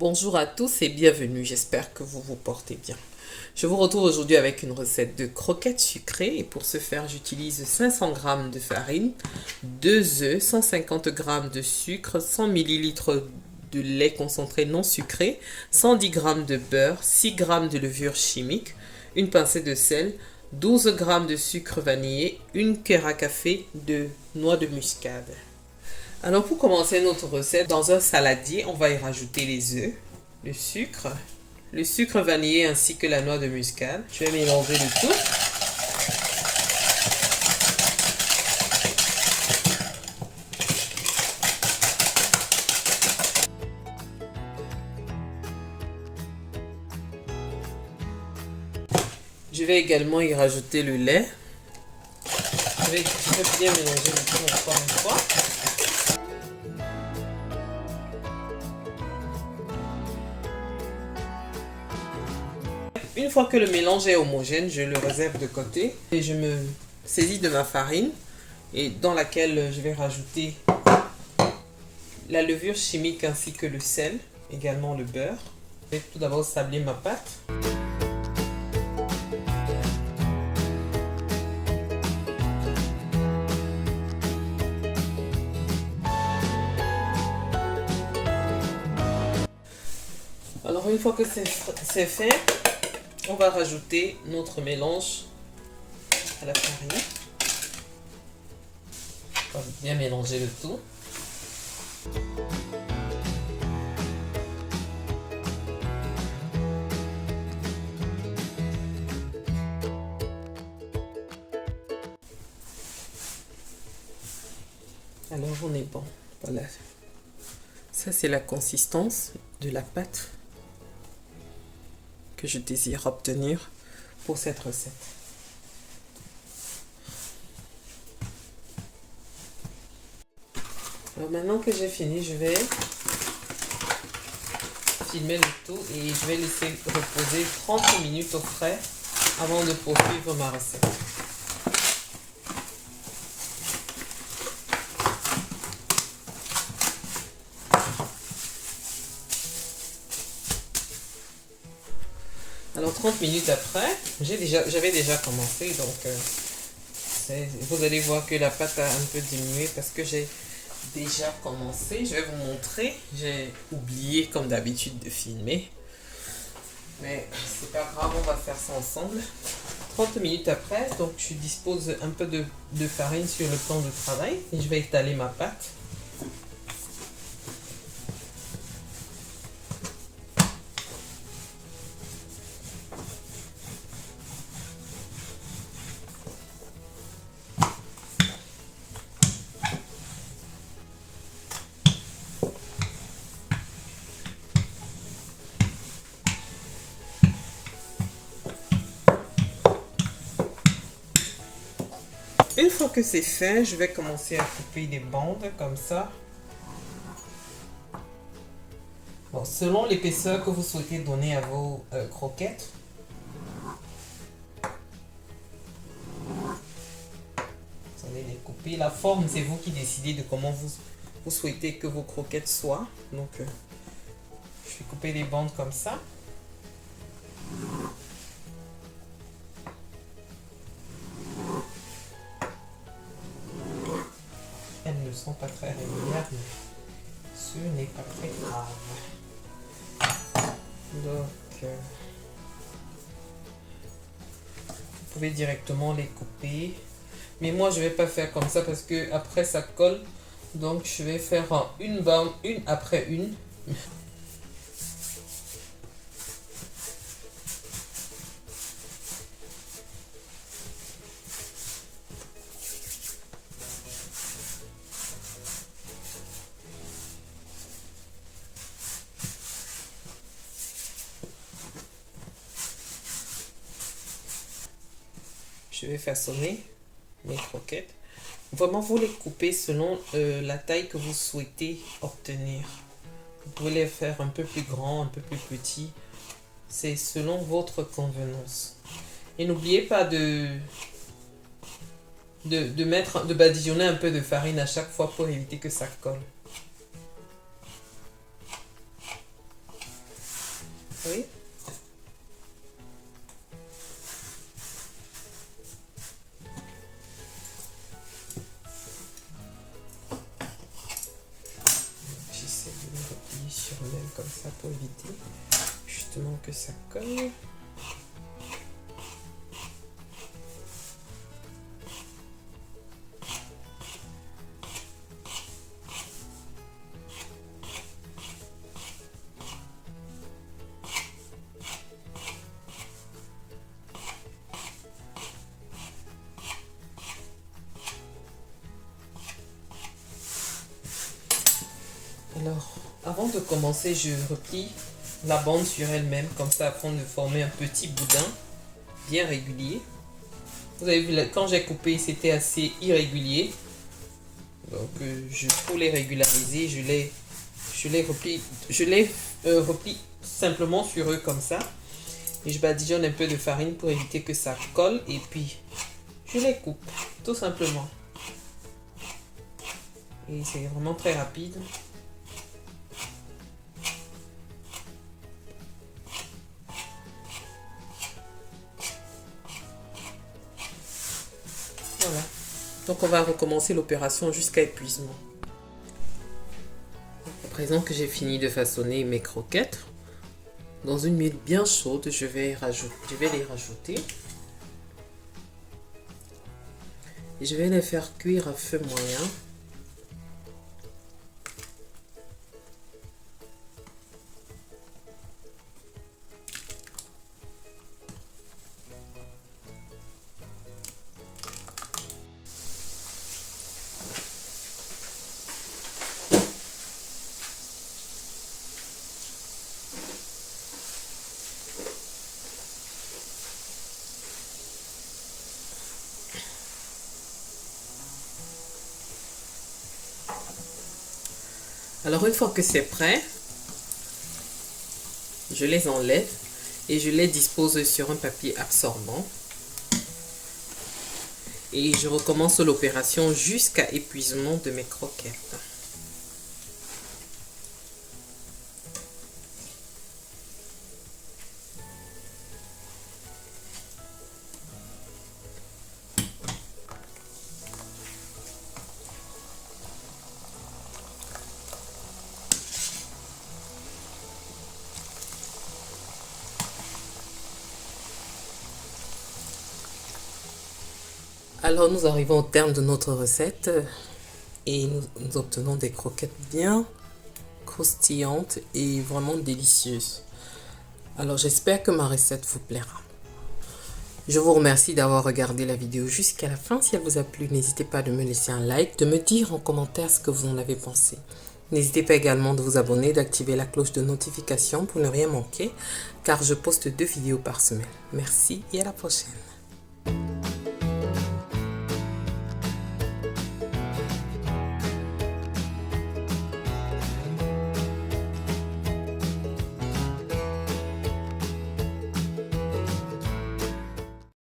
Bonjour à tous et bienvenue, j'espère que vous vous portez bien. Je vous retrouve aujourd'hui avec une recette de croquettes sucrées et pour ce faire j'utilise 500 g de farine, 2 œufs, 150 g de sucre, 100 ml de lait concentré non sucré, 110 g de beurre, 6 g de levure chimique, une pincée de sel, 12 g de sucre vanillé, une cuillère à café de noix de muscade. Alors pour commencer notre recette, dans un saladier, on va y rajouter les œufs, le sucre vanillé ainsi que la noix de muscade. Je vais mélanger le tout. Je vais également y rajouter le lait. Je vais bien mélanger le tout encore une fois. Une fois que le mélange est homogène, je le réserve de côté et je me saisis de ma farine et dans laquelle je vais rajouter la levure chimique ainsi que le sel, également le beurre. Je vais tout d'abord sabler ma pâte. Alors une fois que c'est fait, on va rajouter notre mélange à la farine. On va bien mélanger le tout. Alors on est bon. Voilà. Ça c'est la consistance de la pâte que je désire obtenir pour cette recette. Alors maintenant que j'ai fini, je vais filmer le tout et je vais laisser reposer 30 minutes au frais avant de poursuivre ma recette. Alors 30 minutes après, j'avais déjà commencé, donc vous allez voir que la pâte a un peu diminué parce que j'ai déjà commencé. Je vais vous montrer. J'ai oublié comme d'habitude de filmer. Mais c'est pas grave, on va faire ça ensemble. 30 minutes après, donc je dispose un peu de farine sur le plan de travail et je vais étaler ma pâte. Une fois que c'est fait, je vais commencer à couper des bandes comme ça. Bon, selon l'épaisseur que vous souhaitez donner à vos croquettes. Vous allez les couper. La forme, c'est vous qui décidez de comment vous souhaitez que vos croquettes soient. Donc, je vais couper des bandes comme ça. Elles ne sont pas très régulières, mais ce n'est pas très grave. Donc, vous pouvez directement les couper. Mais moi, je ne vais pas faire comme ça parce que après ça colle. Donc, je vais faire une bande, une après une. Je vais façonner mes croquettes. Vraiment, vous les coupez selon la taille que vous souhaitez obtenir. Vous pouvez les faire un peu plus grands, un peu plus petits. C'est selon votre convenance. Et n'oubliez pas de badigeonner un peu de farine à chaque fois pour éviter que ça colle. Oui. J'essaie de le replier sur même comme ça pour éviter justement que ça colle. Alors, avant de commencer, je replie la bande sur elle-même, comme ça, afin de former un petit boudin bien régulier. Vous avez vu, quand j'ai coupé, c'était assez irrégulier. Donc, pour les régulariser, je les replie simplement sur eux comme ça. Et je badigeonne un peu de farine pour éviter que ça colle. Et puis, je les coupe, tout simplement. Et c'est vraiment très rapide. Voilà. Donc on va recommencer l'opération jusqu'à épuisement. À présent que j'ai fini de façonner mes croquettes, dans une huile bien chaude, je vais les rajouter. Et je vais les faire cuire à feu moyen. Alors une fois que c'est prêt, je les enlève et je les dispose sur un papier absorbant. Et je recommence l'opération jusqu'à épuisement de mes croquettes. Alors nous arrivons au terme de notre recette et nous obtenons des croquettes bien croustillantes et vraiment délicieuses. Alors j'espère que ma recette vous plaira. Je vous remercie d'avoir regardé la vidéo jusqu'à la fin. Si elle vous a plu, n'hésitez pas de me laisser un like, de me dire en commentaire ce que vous en avez pensé. N'hésitez pas également de vous abonner, d'activer la cloche de notification pour ne rien manquer, car je poste 2 vidéos par semaine. Merci et à la prochaine.